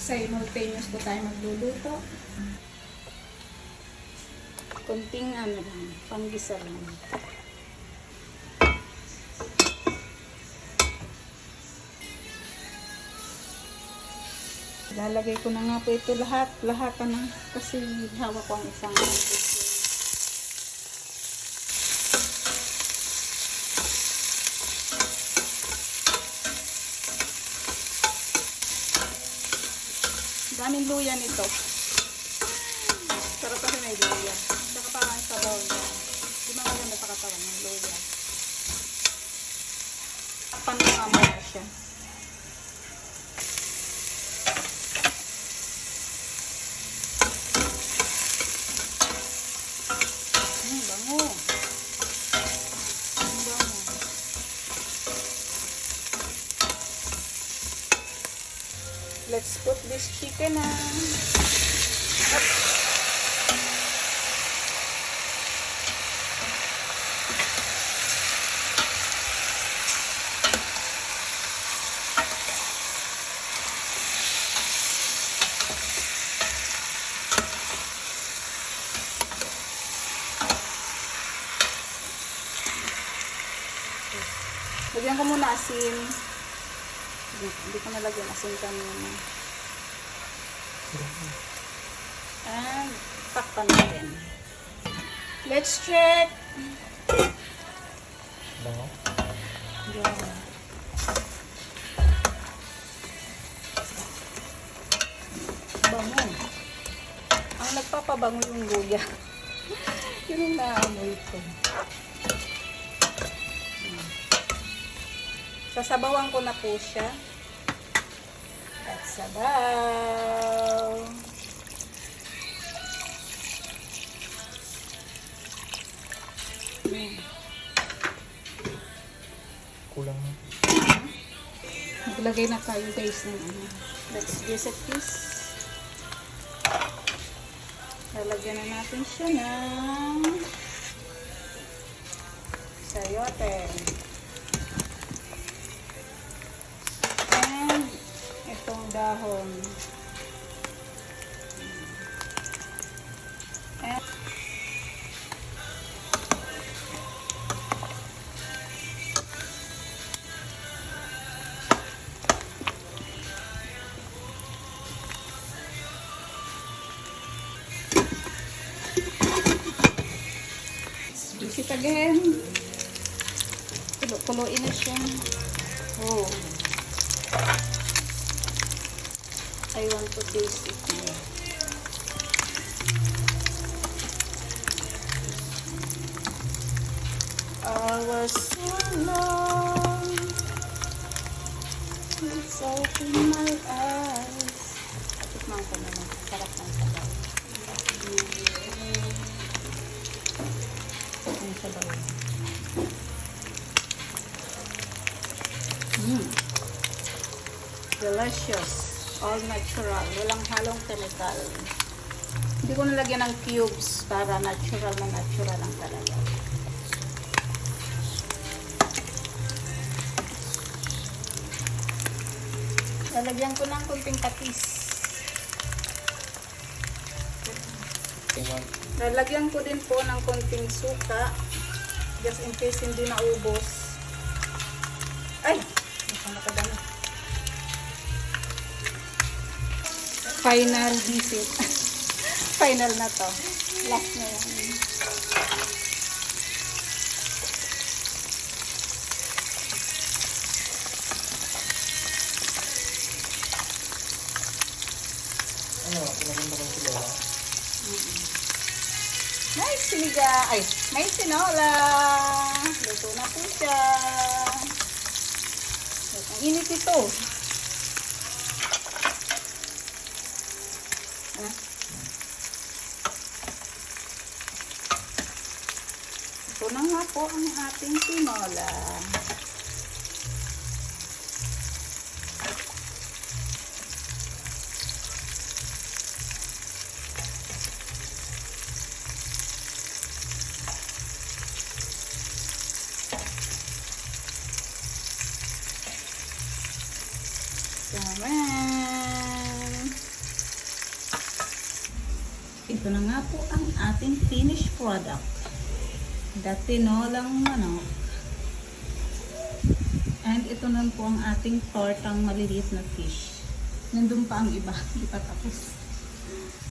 simultaneous po tayo magluluto. Kunting ano lang, panggisa lang. Lalagay ko na nga po ito lahat na kasi hawak ko ang isang daming luya nito. Sarap kasi may luya. Saka parang sabaw niya. Di ba maganda sa katawan ng luya. Panunga na siya. Bango. Bango. Let's put this chicken on. Lagyan ko muna asin. Hindi ko nalagyan asin kanina. And takpan natin. Let's check. Bango? Yeah. Bango. Ang nagpapabango yung luya. Yun ang naamoy ko. Sasabawan ko na po siya. At sabaw. Kulang na. Maglagay na tayo guys ng ano. Let's visit this. Lalagyan na natin siya ng sayote. Itong dahon. And mix it again. Kulo-kuloin na siya. Oh. I want to taste it now. I was so long. It's open my eyes. Tikman ko naman. Sarap ng sabaw. Ang sabaw. Delicious. All natural. Walang halong chemical. Hindi ko nalagyan ng cubes para natural na natural ang talaga. Lalagyan ko ng kunting patis. Lalagyan ko din po ng kunting suka. Just in case hindi naubos. Ay! Nakadami. Final visit. Final na to. Last na yan. Ano? Pinaganda kong sila? May siniga. Ay, may sinola. Luto na po siya. Ang init ito. Ito na nga po ang ating tinola. Taman! ito na nga po ang ating finished product. The tinolang manok. And ito na po ang ating tortang maliliit na fish. Nandun pa ang iba, hindi pa tapos.